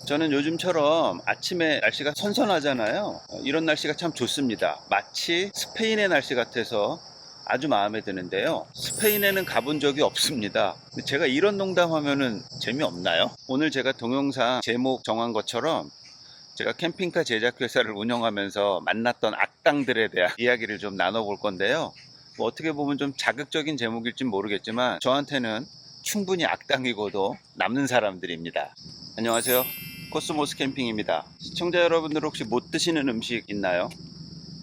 저는 요즘처럼 아침에 날씨가 선선하잖아요. 이런 날씨가 참 좋습니다. 마치 스페인의 날씨 같아서 아주 마음에 드는데요. 스페인에는 가본 적이 없습니다. 제가 이런 농담하면은 재미없나요? 오늘 제가 동영상 제목 정한 것처럼 제가 캠핑카 제작 회사를 운영하면서 만났던 악당들에 대한 이야기를 좀 나눠볼 건데요. 뭐 어떻게 보면 좀 자극적인 제목일진 모르겠지만 저한테는 충분히 악당이고도 남는 사람들입니다. 안녕하세요. 코스모스 캠핑입니다. 시청자 여러분들 혹시 못 드시는 음식 있나요?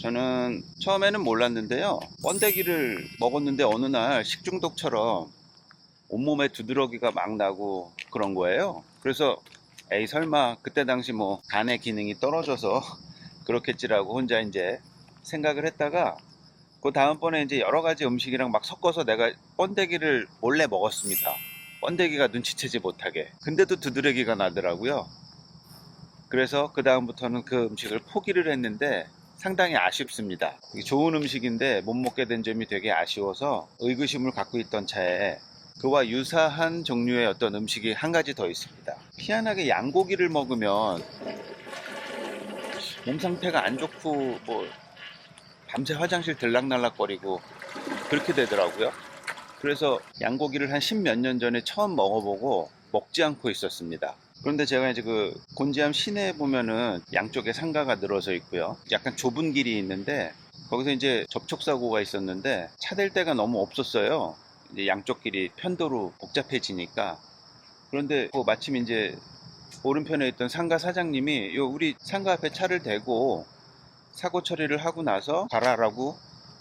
저는 처음에는 몰랐는데요. 번데기를 먹었는데 어느 날 식중독처럼 온몸에 두드러기가 막 나고 그런 거예요. 그래서 에이 설마 그때 당시 뭐 간의 기능이 떨어져서 그렇겠지라고 혼자 이제 생각을 했다가 그 다음번에 이제 여러 가지 음식이랑 막 섞어서 내가 번데기를 몰래 먹었습니다. 번데기가 눈치채지 못하게. 근데도 두드러기가 나더라고요. 그래서 그 다음부터는 그 음식을 포기를 했는데 상당히 아쉽습니다. 이게 좋은 음식인데 못 먹게 된 점이 되게 아쉬워서 의구심을 갖고 있던 차에 그와 유사한 종류의 어떤 음식이 한 가지 더 있습니다. 희한하게 양고기를 먹으면 몸 상태가 안 좋고 뭐 밤새 화장실 들락날락거리고 그렇게 되더라고요. 그래서 양고기를 한 10몇 년 전에 처음 먹어보고 먹지 않고 있었습니다. 그런데 제가 이제 그 곤지암 시내에 보면은 양쪽에 상가가 늘어서 있고요. 약간 좁은 길이 있는데 거기서 이제 접촉사고가 있었는데 차 댈 데가 너무 없었어요. 이제 양쪽 길이 편도로 복잡해지니까. 그런데 그 마침 이제 오른편에 있던 상가 사장님이 요 우리 상가 앞에 차를 대고 사고 처리를 하고 나서 가라라고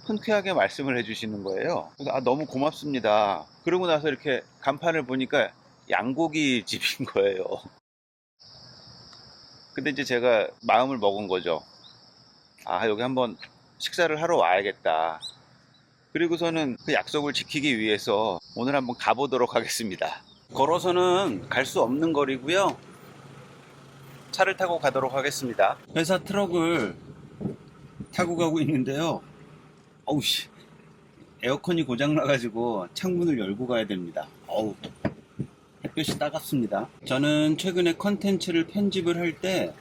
흔쾌하게 말씀을 해주시는 거예요. 그래서 아, 너무 고맙습니다. 그러고 나서 이렇게 간판을 보니까 양고기 집인 거예요. 근데 이제 제가 마음을 먹은 거죠. 아, 여기 한번 식사를 하러 와야겠다. 그리고서는 그 약속을 지키기 위해서 오늘 한번 가보도록 하겠습니다. 걸어서는 갈 수 없는 거리고요. 차를 타고 가도록 하겠습니다. 회사 트럭을 타고 가고 있는데요. 어우씨, 에어컨이 고장나가지고 창문을 열고 가야 됩니다. 어우, 햇볕이 따갑습니다. 저는 최근에 컨텐츠를 편집을 할 때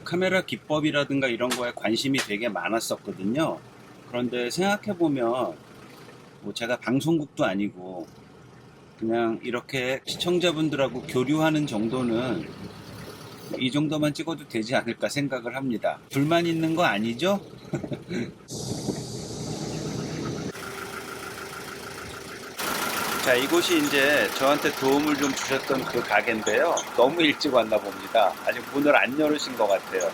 카메라 기법이라든가 이런 거에 관심이 되게 많았었거든요. 그런데 생각해보면 뭐 제가 방송국도 아니고 그냥 이렇게 시청자분들하고 교류하는 정도는 이 정도만 찍어도 되지 않을까 생각을 합니다. 불만 있는 거 아니죠? 자, 이곳이 이제 저한테 도움을 좀 주셨던 그 가게인데요. 너무 일찍 왔나 봅니다. 아직 문을 안 열으신 것 같아요.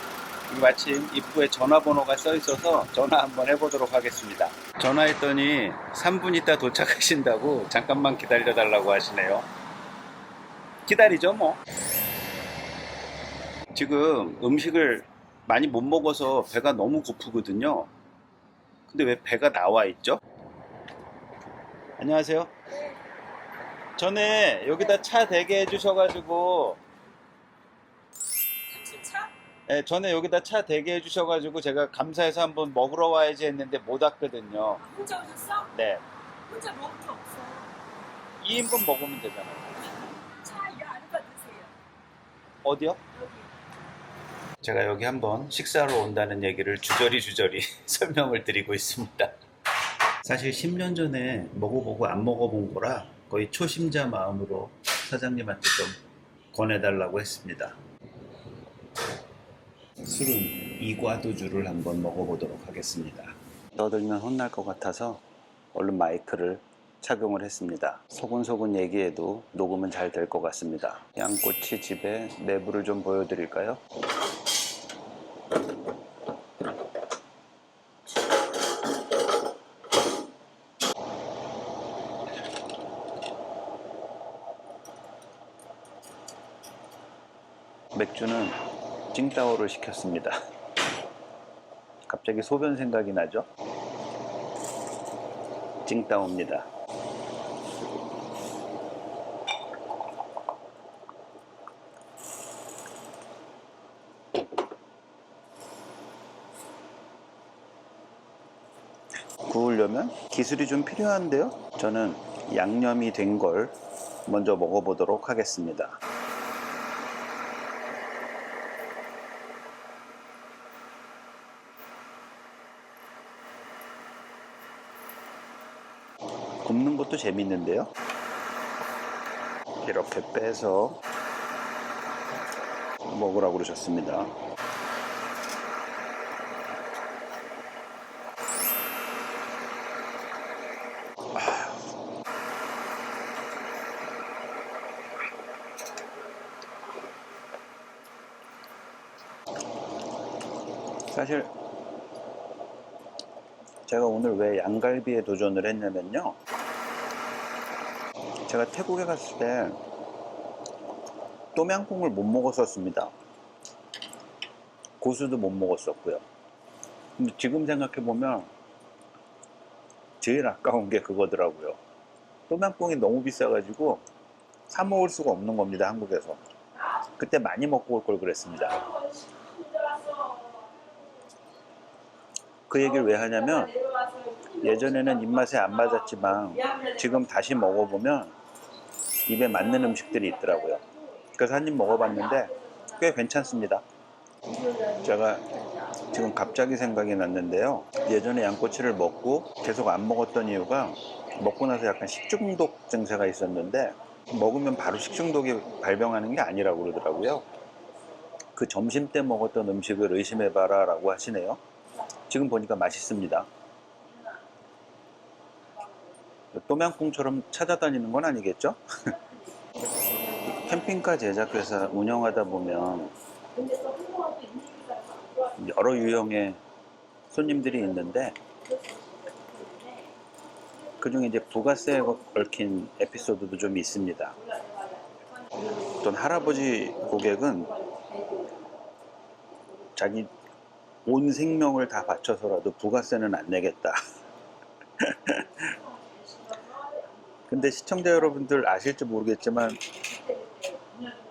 마침 입구에 전화번호가 써 있어서 전화 한번 해보도록 하겠습니다. 전화했더니 3분 있다 도착하신다고 잠깐만 기다려달라고 하시네요. 기다리죠, 뭐. 지금 음식을 많이 못 먹어서 배가 너무 고프거든요. 근데 왜 배가 나와 있죠? 안녕하세요. 전에 여기다 차 대게 해주셔가지고, 참치차? 예, 전에 여기다 차 대게 해주셔가지고 제가 감사해서 한번 먹으러 와야지 했는데 못 왔거든요. 아, 혼자 오셨어? 네. 혼자 먹을 게 없어. 2인분 먹으면 되잖아요. 차 이 안에다 드세요. 어디요? 여기. 제가 여기 한번 식사로 온다는 얘기를 주저리 설명을 드리고 있습니다. 사실 10년 전에 먹어보고 안 먹어본 거라 거의 초심자 마음으로 사장님한테 좀 권해달라고 했습니다. 술은 이과도주를 한번 먹어보도록 하겠습니다. 떠들면 혼날 것 같아서 얼른 마이크를 착용을 했습니다. 소근소근 얘기해도 녹음은 잘 될 것 같습니다. 양꼬치 집의 내부를 좀 보여드릴까요? 맥주는 찡따오를 시켰습니다. 갑자기 소변 생각이 나죠? 찡따오입니다. 구우려면 기술이 좀 필요한데요. 저는 양념이 된 걸 먼저 먹어보도록 하겠습니다. 굽는 것도 재밌는데요. 이렇게 빼서 먹으라고 그러셨습니다. 사실 제가 오늘 왜 양갈비에 도전을 했냐면요, 제가 태국에 갔을 때 똠양꿍을 못 먹었었습니다. 고수도 못 먹었었고요. 근데 지금 생각해보면 제일 아까운 게 그거더라고요. 똠양꿍이 너무 비싸가지고 사 먹을 수가 없는 겁니다, 한국에서. 그때 많이 먹고 올 걸 그랬습니다. 그 얘기를 왜 하냐면, 예전에는 입맛에 안 맞았지만 지금 다시 먹어보면 입에 맞는 음식들이 있더라고요. 그래서 한 입 먹어봤는데 꽤 괜찮습니다. 제가 지금 갑자기 생각이 났는데요, 예전에 양꼬치를 먹고 계속 안 먹었던 이유가 먹고 나서 약간 식중독 증세가 있었는데, 먹으면 바로 식중독이 발병하는 게 아니라고 그러더라고요. 그 점심 때 먹었던 음식을 의심해봐라 라고 하시네요. 지금 보니까 맛있습니다. 똠양꿍처럼 찾아다니는 건 아니겠죠? 캠핑카 제작회사 운영하다 보면 여러 유형의 손님들이 있는데, 그 중에 이제 부가세에 얽힌 에피소드도 좀 있습니다. 어떤 할아버지 고객은 자기 온 생명을 다 바쳐서라도 부가세는 안 내겠다. 근데 시청자 여러분들 아실지 모르겠지만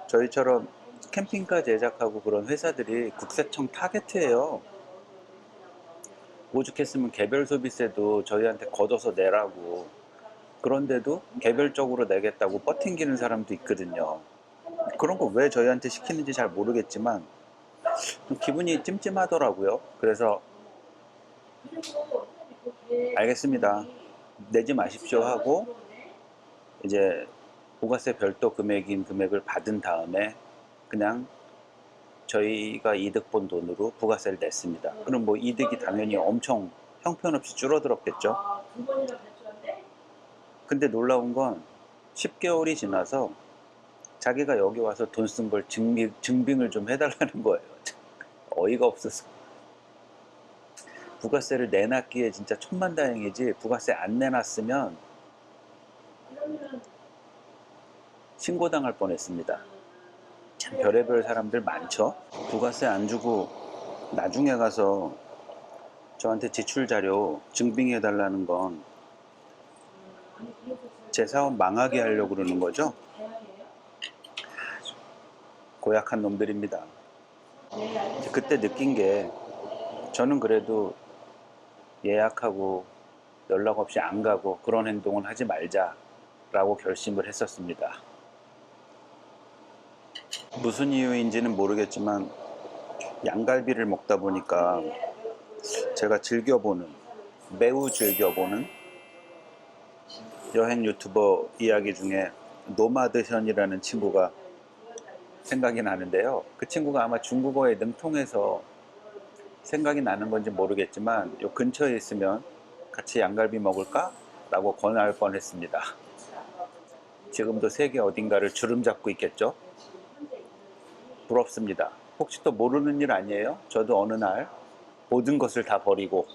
저희처럼 캠핑카 제작하고 그런 회사들이 국세청 타겟이에요. 오죽했으면 개별 소비세도 저희한테 걷어서 내라고. 그런데도 개별적으로 내겠다고 버팅기는 사람도 있거든요. 그런 거 왜 저희한테 시키는지 잘 모르겠지만 좀 기분이 찜찜하더라고요. 그래서 알겠습니다, 내지 마십시오 하고 이제 부가세 별도 금액인 금액을 받은 다음에 그냥 저희가 이득 본 돈으로 부가세를 냈습니다. 그럼 뭐 이득이 당연히 엄청 형편없이 줄어들었겠죠. 근데 놀라운 건 10개월이 지나서 자기가 여기 와서 돈 쓴 걸 증빙을 좀 해달라는 거예요. 어이가 없어서. 부가세를 내놨기에 진짜 천만다행이지, 부가세 안 내놨으면 신고당할 뻔했습니다. 참 별의별 사람들 많죠. 부가세 안 주고 나중에 가서 저한테 지출 자료 증빙해 달라는 건 제 사업 망하게 하려고 그러는 거죠. 고약한 놈들입니다. 그때 느낀 게, 저는 그래도 예약하고 연락 없이 안 가고 그런 행동은 하지 말자라고 결심을 했었습니다. 무슨 이유인지는 모르겠지만 양갈비를 먹다 보니까 제가 매우 즐겨보는 여행 유튜버 이야기 중에 노마드현이라는 친구가 생각이 나는데요. 그 친구가 아마 중국어에 능통해서 생각이 나는 건지 모르겠지만 요 근처에 있으면 같이 양갈비 먹을까? 라고 권할 뻔했습니다. 지금도 세계 어딘가를 주름 잡고 있겠죠? 부럽습니다. 혹시 또 모르는 일 아니에요? 저도 어느 날 모든 것을 다 버리고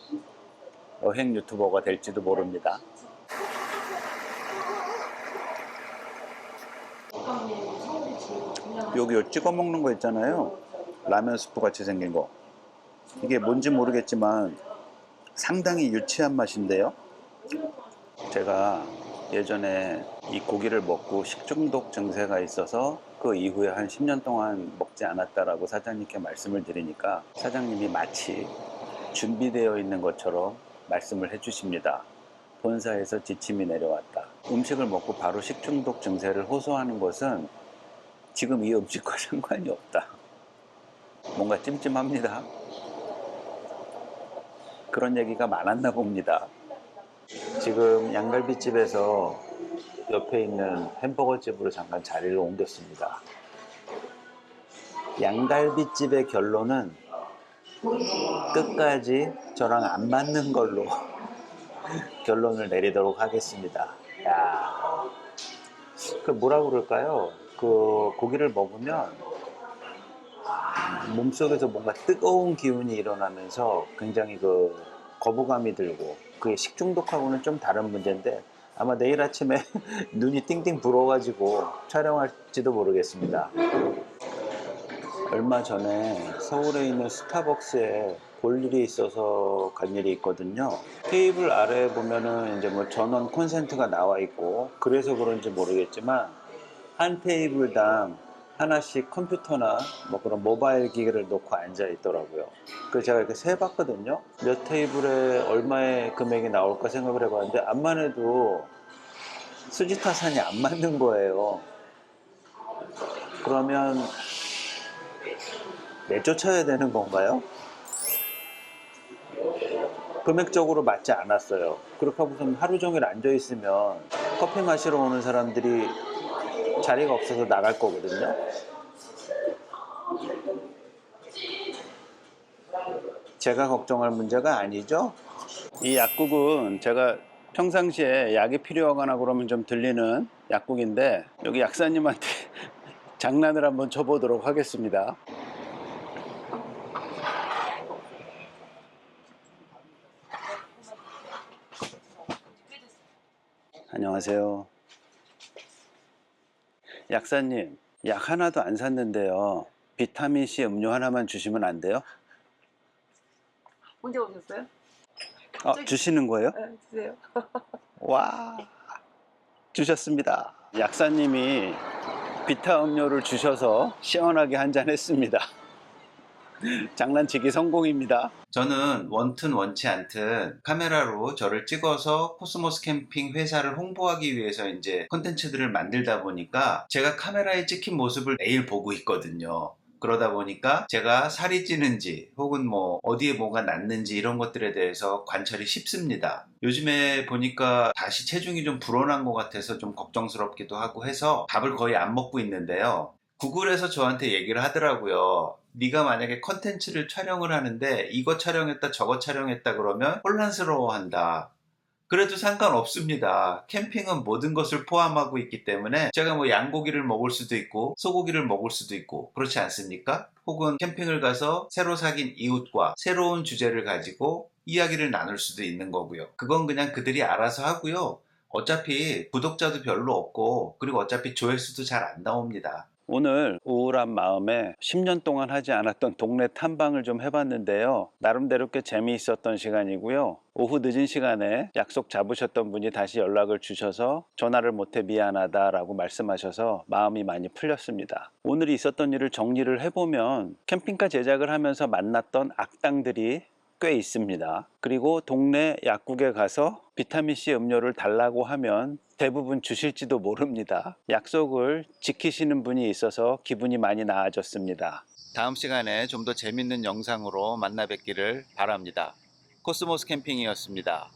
여행 유튜버가 될지도 모릅니다. 여기 찍어 먹는 거 있잖아요. 라면 스프 같이 생긴 거. 이게 뭔지 모르겠지만 상당히 유치한 맛인데요. 제가 예전에 이 고기를 먹고 식중독 증세가 있어서 그 이후에 한 10년 동안 먹지 않았다라고 사장님께 말씀을 드리니까 사장님이 마치 준비되어 있는 것처럼 말씀을 해주십니다. 본사에서 지침이 내려왔다. 음식을 먹고 바로 식중독 증세를 호소하는 것은 지금 이 음식과 상관이 없다. 뭔가 찜찜합니다. 그런 얘기가 많았나 봅니다. 지금 양갈비집에서 옆에 있는 햄버거집으로 잠깐 자리를 옮겼습니다. 양갈비집의 결론은 끝까지 저랑 안 맞는 걸로 결론을 내리도록 하겠습니다. 야, 그 뭐라 그럴까요? 그 고기를 먹으면 몸속에서 뭔가 뜨거운 기운이 일어나면서 굉장히 그 거부감이 들고, 그게 식중독하고는 좀 다른 문제인데 아마 내일 아침에 눈이 띵띵 부어가지고 촬영할지도 모르겠습니다. 얼마 전에 서울에 있는 스타벅스에 볼 일이 있어서 간 일이 있거든요. 테이블 아래에 보면은 이제 뭐 전원 콘센트가 나와 있고, 그래서 그런지 모르겠지만 한 테이블당 하나씩 컴퓨터나 뭐 그런 모바일 기기를 놓고 앉아 있더라고요. 그래서 제가 이렇게 세봤거든요. 몇 테이블에 얼마의 금액이 나올까 생각을 해봤는데 암만 해도 수지타산이 안 맞는 거예요. 그러면 내쫓아야 되는 건가요? 금액적으로 맞지 않았어요. 그렇게 하고서 하루 종일 앉아 있으면 커피 마시러 오는 사람들이 자리가 없어서 나갈 거거든요. 제가 걱정할 문제가 아니죠. 이 약국은 제가 평상시에 약이 필요하거나 그러면 좀 들리는 약국인데, 여기 약사님한테 장난을 한번 쳐보도록 하겠습니다. 안녕하세요. 약사님, 약 하나도 안 샀는데요. 비타민C 음료 하나만 주시면 안 돼요? 언제 오셨어요? 주시는 거예요? 네, 주세요. 와, 주셨습니다. 약사님이 비타 음료를 주셔서 시원하게 한잔 했습니다. 장난치기 성공입니다. 저는 원튼 원치 않든 카메라로 저를 찍어서 코스모스 캠핑 회사를 홍보하기 위해서 이제 콘텐츠들을 만들다 보니까 제가 카메라에 찍힌 모습을 매일 보고 있거든요. 그러다 보니까 제가 살이 찌는지 혹은 뭐 어디에 뭐가 났는지 이런 것들에 대해서 관찰이 쉽습니다. 요즘에 보니까 다시 체중이 좀 불어난 것 같아서 좀 걱정스럽기도 하고 해서 밥을 거의 안 먹고 있는데요. 구글에서 저한테 얘기를 하더라고요. 네가 만약에 컨텐츠를 촬영을 하는데 이거 촬영했다 저거 촬영했다 그러면 혼란스러워한다. 그래도 상관없습니다. 캠핑은 모든 것을 포함하고 있기 때문에 제가 뭐 양고기를 먹을 수도 있고 소고기를 먹을 수도 있고 그렇지 않습니까? 혹은 캠핑을 가서 새로 사귄 이웃과 새로운 주제를 가지고 이야기를 나눌 수도 있는 거고요. 그건 그냥 그들이 알아서 하고요. 어차피 구독자도 별로 없고, 그리고 어차피 조회수도 잘 안 나옵니다. 오늘 우울한 마음에 10년 동안 하지 않았던 동네 탐방을 좀 해봤는데요. 나름대로 꽤 재미있었던 시간이고요. 오후 늦은 시간에 약속 잡으셨던 분이 다시 연락을 주셔서 전화를 못해 미안하다라고 말씀하셔서 마음이 많이 풀렸습니다. 오늘 있었던 일을 정리를 해보면 캠핑카 제작을 하면서 만났던 악당들이 꽤 있습니다. 그리고 동네 약국에 가서 비타민C 음료를 달라고 하면 대부분 주실지도 모릅니다. 약속을 지키시는 분이 있어서 기분이 많이 나아졌습니다. 다음 시간에 좀 더 재밌는 영상으로 만나 뵙기를 바랍니다. 코스모스 캠핑이었습니다.